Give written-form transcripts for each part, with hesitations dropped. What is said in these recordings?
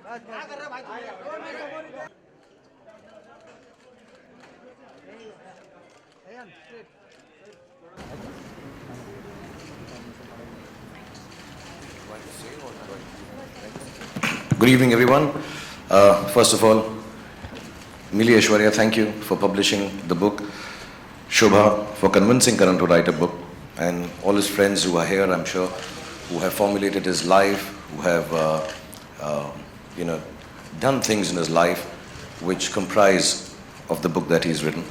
Good evening, everyone. First of all, Mili Aishwarya, thank you for publishing the book. Shobha for convincing Karan to write a book, and all his friends who are here, I'm sure, who have formulated his life, who have, done things in his life which comprise of the book that he's written.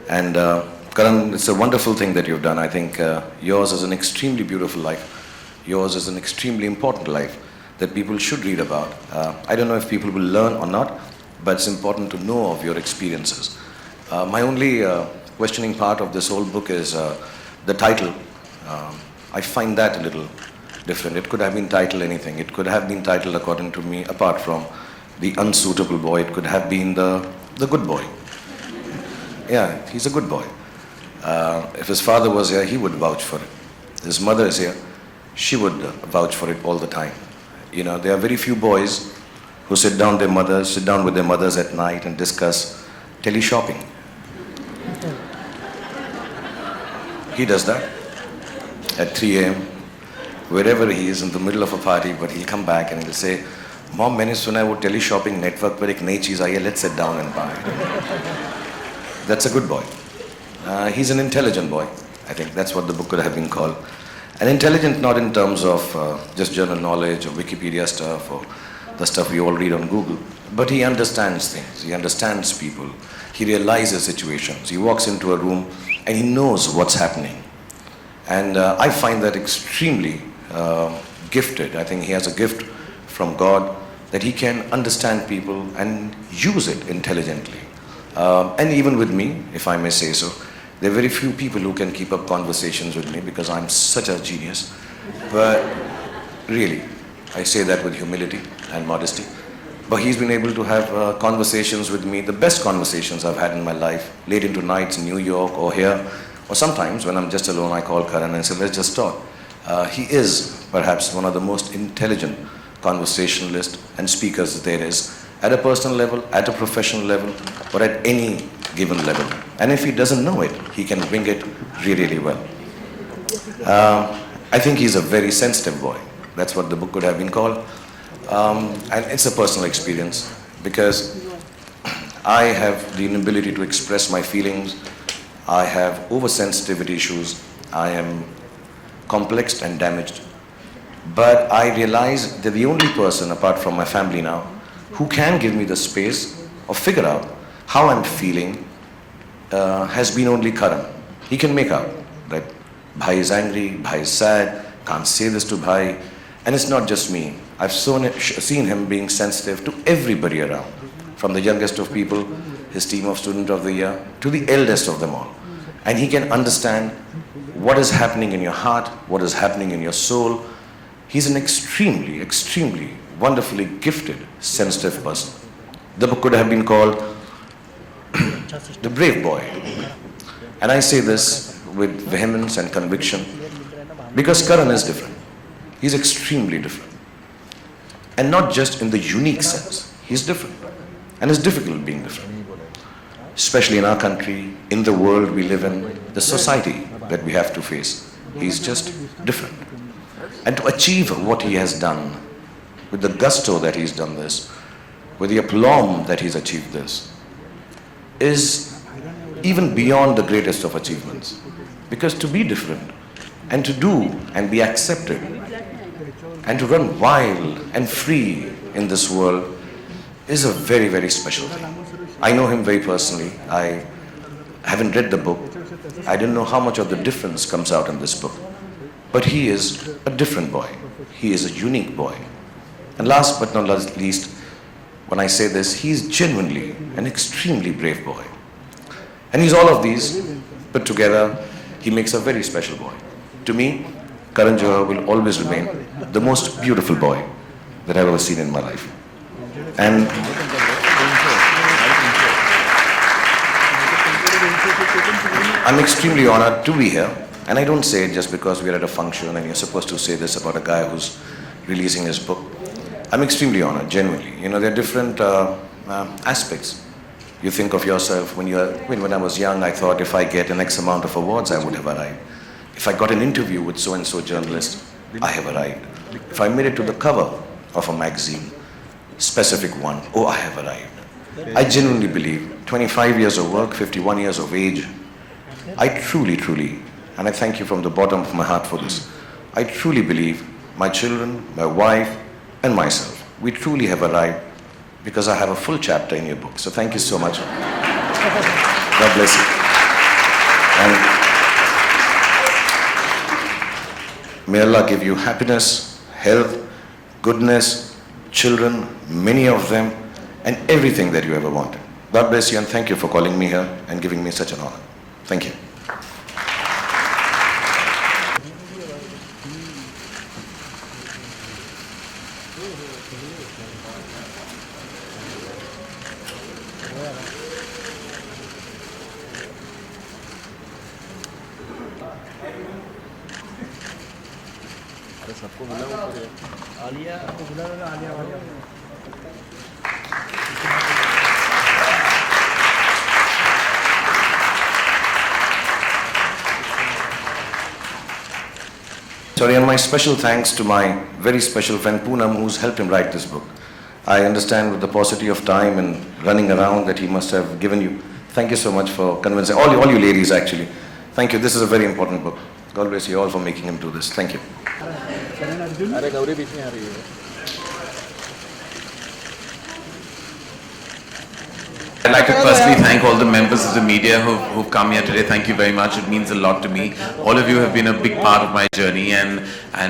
And Karan, it's a wonderful thing that you've done. I think yours is an extremely beautiful life. Yours is an extremely important life that people should read about. I don't know if people will learn or not, but it's important to know of your experiences. My only questioning part of this whole book is the title. I find that a little different. It could have been titled anything. It could have been titled, according to me, apart from the unsuitable boy, it could have been the good boy. Yeah, he's a good boy. If his father was here, he would vouch for it. His mother is here, she would vouch for it all the time. You know, there are very few boys who sit down with their mothers at night and discuss tele-shopping. He does that at 3 a.m. wherever he is in the middle of a party, but he'll come back and he'll say, "Mom, मैंने सुना है वो tele-shopping network पर एक नई चीज़ आई है, let's sit down and buy it." That's a good boy. He's an intelligent boy. I think that's what the book could have been called. And intelligent not in terms of just general knowledge or Wikipedia stuff or the stuff we all read on Google, but he understands things, he understands people, he realizes situations, he walks into a room and he knows what's happening. And I find that extremely gifted. I think he has a gift from God that he can understand people and use it intelligently. And even with me, if I may say so, there are very few people who can keep up conversations with me because I'm such a genius. But really, I say that with humility and modesty. But he's been able to have conversations with me, the best conversations I've had in my life, late into nights in New York or here. Or sometimes when I'm just alone, I call Karan and say, let's just talk. He is perhaps one of the most intelligent conversationalists and speakers there is, at a personal level, at a professional level, or at any given level. And if he doesn't know it, he can bring it really, really well. I think he's a very sensitive boy. That's what the book could have been called. And it's a personal experience because I have the inability to express my feelings. I have oversensitivity issues. I am complexed and damaged. But I realize that the only person apart from my family now who can give me the space or figure out how I'm feeling has been only Karan. He can make out that Bhai is angry, Bhai is sad, can't say this to Bhai. And it's not just me. I've seen him being sensitive to everybody around, from the youngest of people, his team of Student of the Year, to the eldest of them all. And he can understand what is happening in your heart, what is happening in your soul. He's an extremely, extremely wonderfully gifted, sensitive person. The book could have been called The Brave Boy. And I say this with vehemence and conviction because Karan is different. He's extremely different. And not just in the unique sense. He's different. And it's difficult being different. Especially in our country, in the world we live in, the society that we have to face. He's just different. And to achieve what he has done, with the gusto that he's done this, with the aplomb that he's achieved this, is even beyond the greatest of achievements. Because to be different, and to do and be accepted, and to run wild and free in this world is a very, very special thing. I know him very personally. I haven't read the book. I don't know how much of the difference comes out in this book. But he is a different boy. He is a unique boy. And last but not least, when I say this, he is genuinely an extremely brave boy. And he's all of these put together. He makes a very special boy. To me, Karan Johar will always remain the most beautiful boy that I've ever seen in my life. And I'm extremely honored to be here. And I don't say it just because we're at a function and you're supposed to say this about a guy who's releasing his book. I'm extremely honored, genuinely. You know, there are different aspects. You think of yourself when I was young, I thought if I get an X amount of awards, I would have arrived. If I got an interview with so-and-so journalist, I have arrived. If I made it to the cover of a magazine, specific one, oh, I have arrived. I genuinely believe 25 years of work, 51 years of age, I truly, and I thank you from the bottom of my heart for this, I truly believe my children, my wife, and myself, we truly have arrived because I have a full chapter in your book. So thank you so much. God bless you. And may Allah give you happiness, health, goodness, children, many of them, and everything that you ever wanted. God bless you, and thank you for calling me here and giving me such an honor. Thank you. सबको बुला आलिया को बुला Alia Alia Sorry, and my special thanks to my very special friend Poonam, who's helped him write this book. I understand with the paucity of time and running around that he must have given you. Thank you so much for convincing, all you ladies actually. Thank you, this is a very important book. God bless you all for making him do this. Thank you. अरे गौरी बीच में आ रही है I'd like to personally thank all the members of the media who've come here today. Thank you very much. It means a lot to me. All of you have been a big part of my journey, and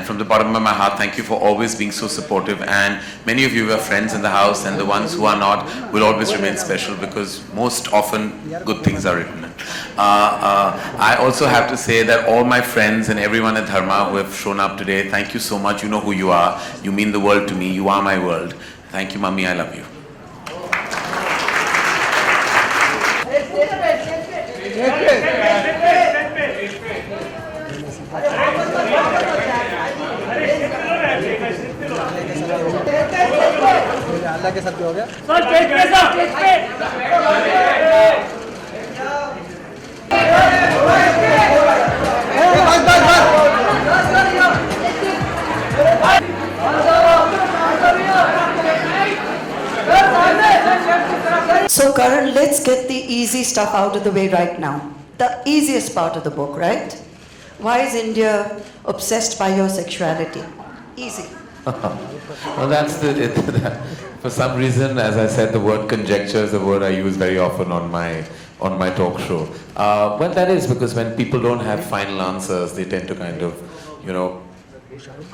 from the bottom of my heart, thank you for always being so supportive. And many of you are friends in the house, and the ones who are not will always remain special because most often good things are written. I also have to say that all my friends and everyone at Dharma who have shown up today, thank you so much. You know who you are. You mean the world to me. You are my world. Thank you, Mummy. I love you. अल्लाह के साथ हो गया So Karan, let's get the easy stuff out of the way right now. The easiest part of the book, right? Why is India obsessed by your sexuality? Easy. Well, that's for some reason, as I said, the word conjecture is a word I use very often on my talk show. Well, that is because when people don't have final answers, they tend to kind of,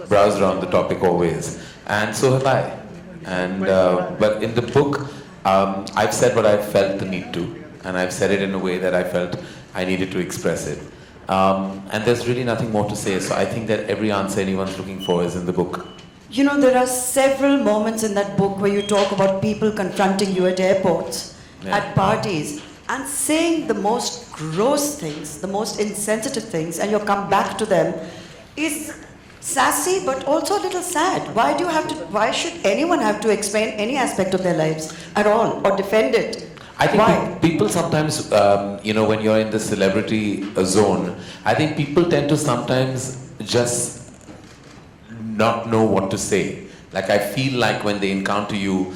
browse around the topic always. And so have I. And but in the book, I've said what I felt the need to, and I've said it in a way that I felt I needed to express it. And there's really nothing more to say, so I think that every answer anyone's looking for is in the book. You know, there are several moments in that book where you talk about people confronting you at airports, at parties, and saying the most gross things, the most insensitive things, and you come back to them is sassy but also a little sad. Why should anyone have to explain any aspect of their lives at all or defend it? I think people sometimes, when you're in the celebrity zone, I think people tend to sometimes just not know what to say. Like I feel like when they encounter you,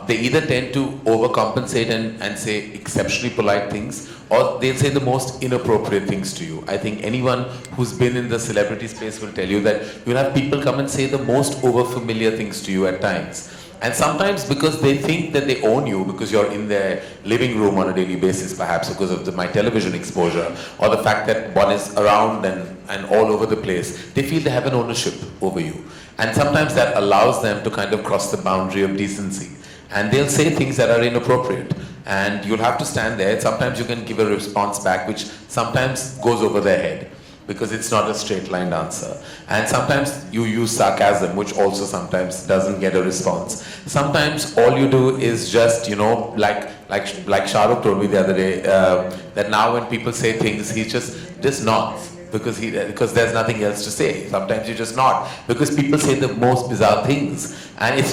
they either tend to overcompensate and say exceptionally polite things, or they'll say the most inappropriate things to you. I think anyone who's been in the celebrity space will tell you that you'll have people come and say the most overfamiliar things to you at times. And sometimes because they think that they own you, because you're in their living room on a daily basis, perhaps because of my television exposure, or the fact that one is around and all over the place, they feel they have an ownership over you. And sometimes that allows them to kind of cross the boundary of decency. And they'll say things that are inappropriate. And you'll have to stand there. Sometimes you can give a response back, which sometimes goes over their head, because it's not a straight-line answer. And sometimes you use sarcasm, which also sometimes doesn't get a response. Sometimes all you do is just, like Shahrukh told me the other day, that now when people say things, he just nods. because there's nothing else to say. Sometimes you just nod because people say the most bizarre things, and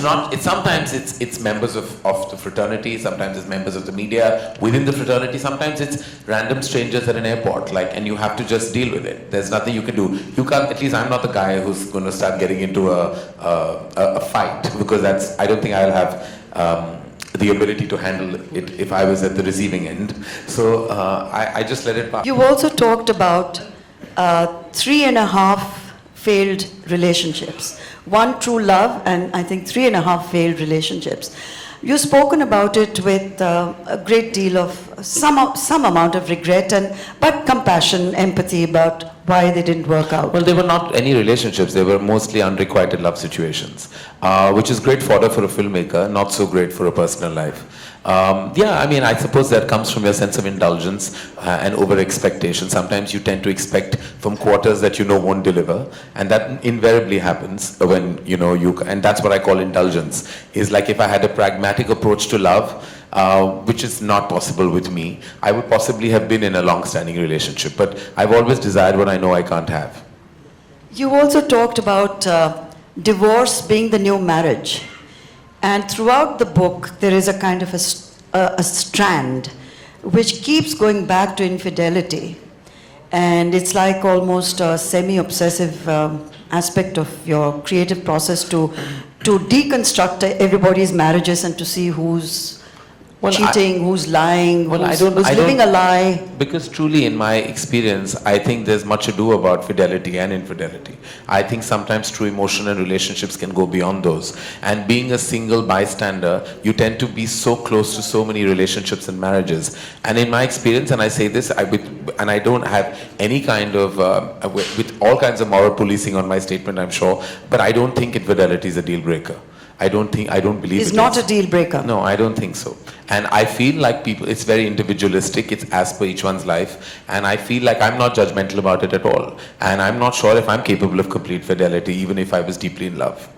sometimes it's members of the fraternity, sometimes it's members of the media within the fraternity, sometimes it's random strangers at an airport, and you have to just deal with it. There's nothing you can do. You can't. At least I'm not the guy who's going to start getting into a fight, because I don't think I'll have the ability to handle it if I was at the receiving end. So I just let it pass. You also talked about 3.5 failed relationships. 1 true love, and I think 3.5 failed relationships. You've spoken about it with a great deal of some amount of regret, but compassion, empathy about why they didn't work out. Well, they were not any relationships. They were mostly unrequited love situations, which is great fodder for a filmmaker, not so great for a personal life. Yeah, I mean, I suppose that comes from your sense of indulgence and over-expectation. Sometimes you tend to expect from quarters that you know won't deliver, and that invariably happens when and that's what I call indulgence. Is like if I had a pragmatic approach to love, which is not possible with me, I would possibly have been in a long-standing relationship, but I've always desired what I know I can't have. You also talked about divorce being the new marriage. And throughout the book, there is a kind of a strand which keeps going back to infidelity. And it's like almost a semi-obsessive aspect of your creative process to deconstruct everybody's marriages and to see who's cheating, who's lying, who's living a lie. Because truly, in my experience, I think there's much ado about fidelity and infidelity. I think sometimes true emotion and relationships can go beyond those. And being a single bystander, you tend to be so close to so many relationships and marriages. And in my experience, and I say this, and I don't have any kind of, with all kinds of moral policing on my statement, I'm sure, but I don't think infidelity is a deal breaker. I don't believe it's not a deal breaker. No, I don't think so. And I feel like it's very individualistic, it's as per each one's life, and I feel like I'm not judgmental about it at all. And I'm not sure if I'm capable of complete fidelity, even if I was deeply in love.